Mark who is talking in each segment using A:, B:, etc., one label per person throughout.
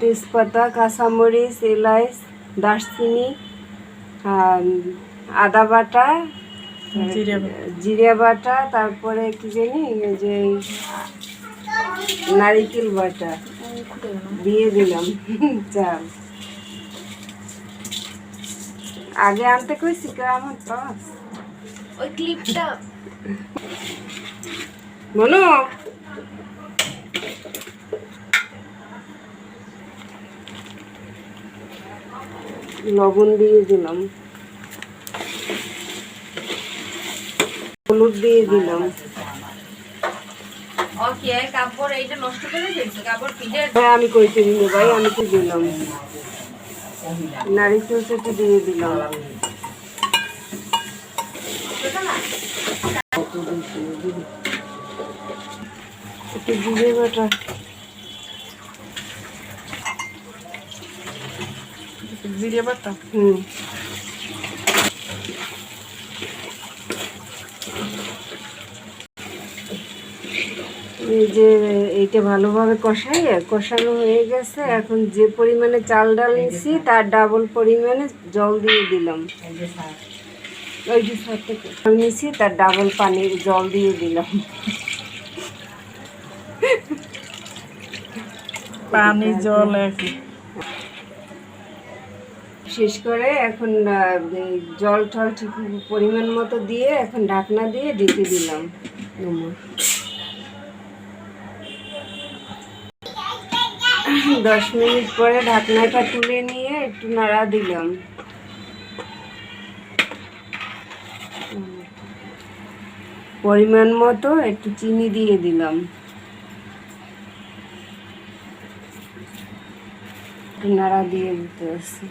A: তেজপাতা, কাঁচামরিচ, এলাচ, দারচিনি, আদা বাটা, জিরা বাটা, তারপরে কি জানি যে নারিকেল বাটা দিয়ে দিলাম। চাল আগে আনতে কইছি আমার পাস ওই ক্লিপটা মনো লবণ দিয়ে দিলাম, হলুদ দিয়ে দিলাম। হ্যাঁ আমি কইতে দিল ভাই, আমি তো দিলাম। নারিকেল চেটে দিয়ে দিলাম। একটু জিরে বাটা,
B: জিরে বাটা।
A: এই যে এইটা ভালোভাবে কষানো হয়ে গেছে। এখন যে পরিমাণে চাল ডাল নিছি তার ডাবল পরিমাণে জল দিয়ে দিলাম। ওই যে চাল নিছি তার ডাবল পানির জল দিয়ে দিলাম।
B: পানি জল একই
A: শেষ করে এখন জল টল ঠিক পরিমাণ মতো দিয়ে এখন ঢাকনা দিয়ে ঢেকে দিলাম। 10 মিনিট পরে ঢাকনাটা তুলে নিয়ে একটু নাড়া দিলাম। পরিমাণ মতো একটু চিনি দিয়ে দিলাম। নাড়া দিয়ে দিতে আছে।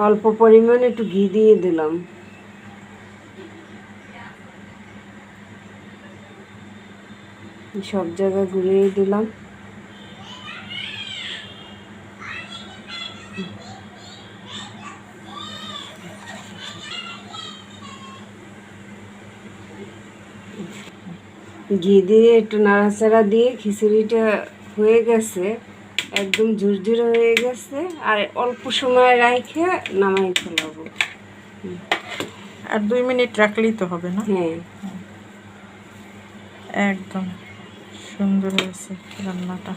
A: অল্প পরিমাণে একটু ঘি দিয়ে দিলাম। সব জায়গায় ঘুরিয়ে দিলাম। ঘি দিয়ে একটু নাড়াচাড়া দিয়ে খিচুড়িটা হয়ে গেছে, একদম ঝুরঝুরে হয়ে গেছে। আর অল্প সময় রাখে নামাই ফেলাবো।
B: আর 2 মিনিট রাখলেই তো হবে না?
A: হ্যাঁ,
B: একদম সুন্দর হয়েছে রান্নাটা।